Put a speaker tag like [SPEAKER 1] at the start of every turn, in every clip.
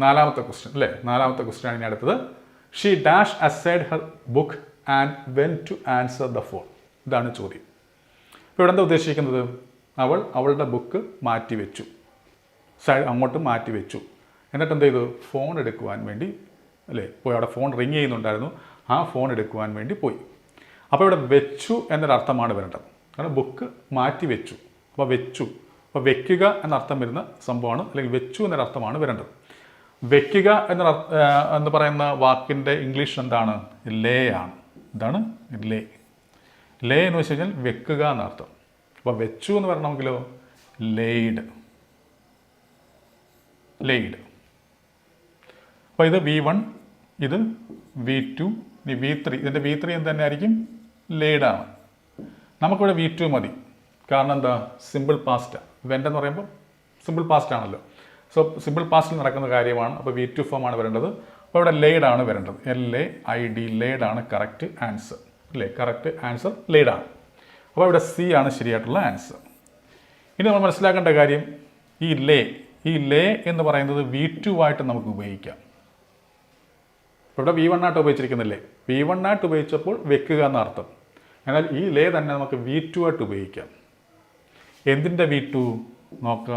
[SPEAKER 1] നാലാമത്തെ ക്വസ്റ്റ്യൻ അല്ലേ, നാലാമത്തെ ക്വസ്റ്റ്യൻ ആണ് ഇനി അടുത്തത്. She dash aside her book and went to answer the phone. ഇതാണ് ചോദ്യം. ഇപ്പോൾ ഇവിടെ എന്താ ഉദ്ദേശിക്കുന്നത്? അവൾ അവളുടെ ബുക്ക് മാറ്റി വെച്ചു, അങ്ങോട്ട് മാറ്റി വെച്ചു, എന്നിട്ട് എന്ത് ചെയ്തു? ഫോൺ എടുക്കുവാൻ വേണ്ടി അല്ലേ പോയി. അവിടെ ഫോൺ റിങ് ചെയ്യുന്നുണ്ടായിരുന്നു, ആ ഫോൺ എടുക്കുവാൻ വേണ്ടി പോയി. അപ്പോൾ ഇവിടെ വെച്ചു എന്നൊരർത്ഥമാണ് വരേണ്ടത്. കാരണം ബുക്ക് മാറ്റി വെച്ചു, അപ്പോൾ വെച്ചു, അപ്പോൾ വെക്കുക എന്നർത്ഥം വരുന്ന സംഭവമാണ്, അല്ലെങ്കിൽ വെച്ചു എന്നൊരർത്ഥമാണ് വരേണ്ടത്. വെക്കുക എന്ന് പറയുന്ന വാക്കിൻ്റെ ഇംഗ്ലീഷ് എന്താണ്? ലേ ആണ്. എന്താണ്? ലേ. ലേ എന്ന് വെച്ച് കഴിഞ്ഞാൽ വെക്കുക എന്നർത്ഥം. അപ്പോൾ വെച്ചു എന്ന് പറയണമെങ്കിലോ ലെയ്ഡ്. ലെയ്ഡ്. അപ്പോൾ ഇത് V1, ഇത് V2, ഇനി V3. ഇതിൻ്റെ V3 എന്ത് തന്നെ ആയിരിക്കും? ലെയ്ഡാണ്. നമുക്കിവിടെ V2 മതി. കാരണം എന്താ? Simple past. വെൻ്റ് എന്ന് പറയുമ്പോൾ സിമ്പിൾ പാസ്റ്റ് ആണല്ലോ. സോ സിമ്പിൾ പാസ്റ്റിൽ നടക്കുന്ന കാര്യമാണ്. അപ്പോൾ V2 ഫോമാണ് വരേണ്ടത്. അപ്പോൾ ഇവിടെ ലെയ്ഡാണ് വരേണ്ടത്. LAID. ലെയ്ഡാണ് കറക്റ്റ് ആൻസർ അല്ലേ? കറക്റ്റ് ആൻസർ ലെയ്ഡാണ്. അപ്പോൾ ഇവിടെ C ആണ് ശരിയായിട്ടുള്ള ആൻസർ. ഇനി നമ്മൾ മനസ്സിലാക്കേണ്ട കാര്യം, ഈ ലേ എന്ന് പറയുന്നത് V2 ആയിട്ട് നമുക്ക് ഉപയോഗിക്കാം. ഇവിടെ V1 ആയിട്ട് ഉപയോഗിച്ചിരിക്കുന്നില്ലേ? V1 ആയിട്ട് ഉപയോഗിച്ചപ്പോൾ വെക്കുക എന്ന അർത്ഥം. എന്നാൽ ഈ ലേ തന്നെ നമുക്ക് V2 ആയിട്ട് ഉപയോഗിക്കാം. എന്തിൻ്റെ V2 നോക്കുക?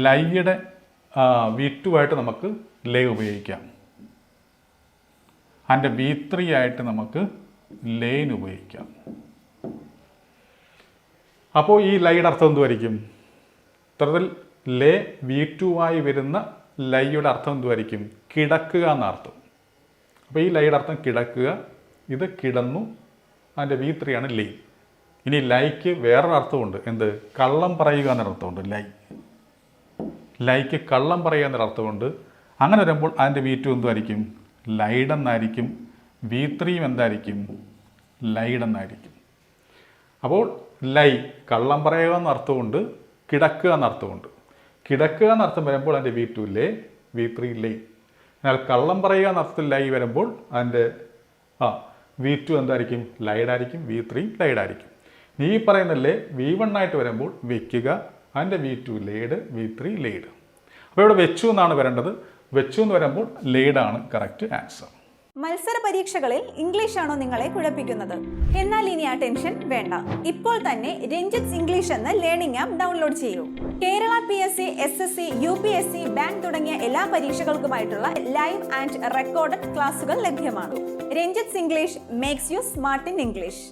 [SPEAKER 1] ലൈയുടെ V2 ആയിട്ട് നമുക്ക് ലേ ഉപയോഗിക്കാം. അതിൻ്റെ V3 ആയിട്ട് നമുക്ക് ലേന് ഉപയോഗിക്കാം. അപ്പോൾ ഈ ലൈയുടെ അർത്ഥം എന്തുമായിരിക്കും? ഇത്തരത്തിൽ ലേ V2 ആയി വരുന്ന ലൈയുടെ അർത്ഥം എന്തുമായിരിക്കും? കിടക്കുക എന്നർത്ഥം. അപ്പോൾ ഈ ലൈയുടെ അർത്ഥം കിടക്കുക, ഇത് കിടന്നു, അതിൻ്റെ V3 ആണ് ലൈ. ഇനി ലൈക്ക് വേറൊരു അർത്ഥമുണ്ട്. എന്ത്? കള്ളം പറയുക എന്നൊരർത്ഥമുണ്ട്. ലൈക്ക് കള്ളം പറയുക എന്നൊരർത്ഥമുണ്ട്. അങ്ങനെ വരുമ്പോൾ അതിൻ്റെ V2 എന്തുമായിരിക്കും? ലൈഡ് എന്നായിരിക്കും. V3 എന്തായിരിക്കും? ലൈഡ് എന്നായിരിക്കും. അപ്പോൾ ലൈ കള്ളം പറയുക എന്നർത്ഥമുണ്ട്, കിടക്കുക എന്നർത്ഥമുണ്ട്. കിടക്കുക എന്നർത്ഥം വരുമ്പോൾ അതിൻ്റെ V2 ലേ, V3 ലൈ. എന്നാൽ കള്ളം പറയുക എന്നർത്ഥത്തിൽ ലൈ വരുമ്പോൾ അതിൻ്റെ V2 എന്തായിരിക്കും? ലൈഡായിരിക്കും. V3 ലൈഡായിരിക്കും. ഈ പറയുന്ന ലേ V1 ആയിട്ട് വരുമ്പോൾ വെക്കുക, അതിൻ്റെ V2 ലേഡ്, V3 ലേഡ്. അപ്പോൾ ഇവിടെ വെച്ചു എന്നാണ് വരേണ്ടത്. വെച്ചു എന്ന് വരുമ്പോൾ ലേഡാണ് കറക്റ്റ് ആൻസർ.
[SPEAKER 2] മത്സര പരീക്ഷകളിൽ ഇംഗ്ലീഷ് ആണോ നിങ്ങളെ കുഴപ്പിക്കുന്നത്? എന്നാൽ ഇനി ആ ടെൻഷൻ വേണ്ട. ഇപ്പോൾ തന്നെ രഞ്ജിത്ത് ഇംഗ്ലീഷ് എന്ന ലേണിംഗ് ആപ്പ് ഡൗൺലോഡ് ചെയ്യൂ. Kerala PSC, SSC, UPSC, bank തുടങ്ങിയ എല്ലാ പരീക്ഷകൾക്കുമായിട്ടുള്ള ലൈവ് ആൻഡ് റെക്കോർഡഡ് ക്ലാസുകൾ ലഭ്യമാണ്. Ranjith English makes you smart in English.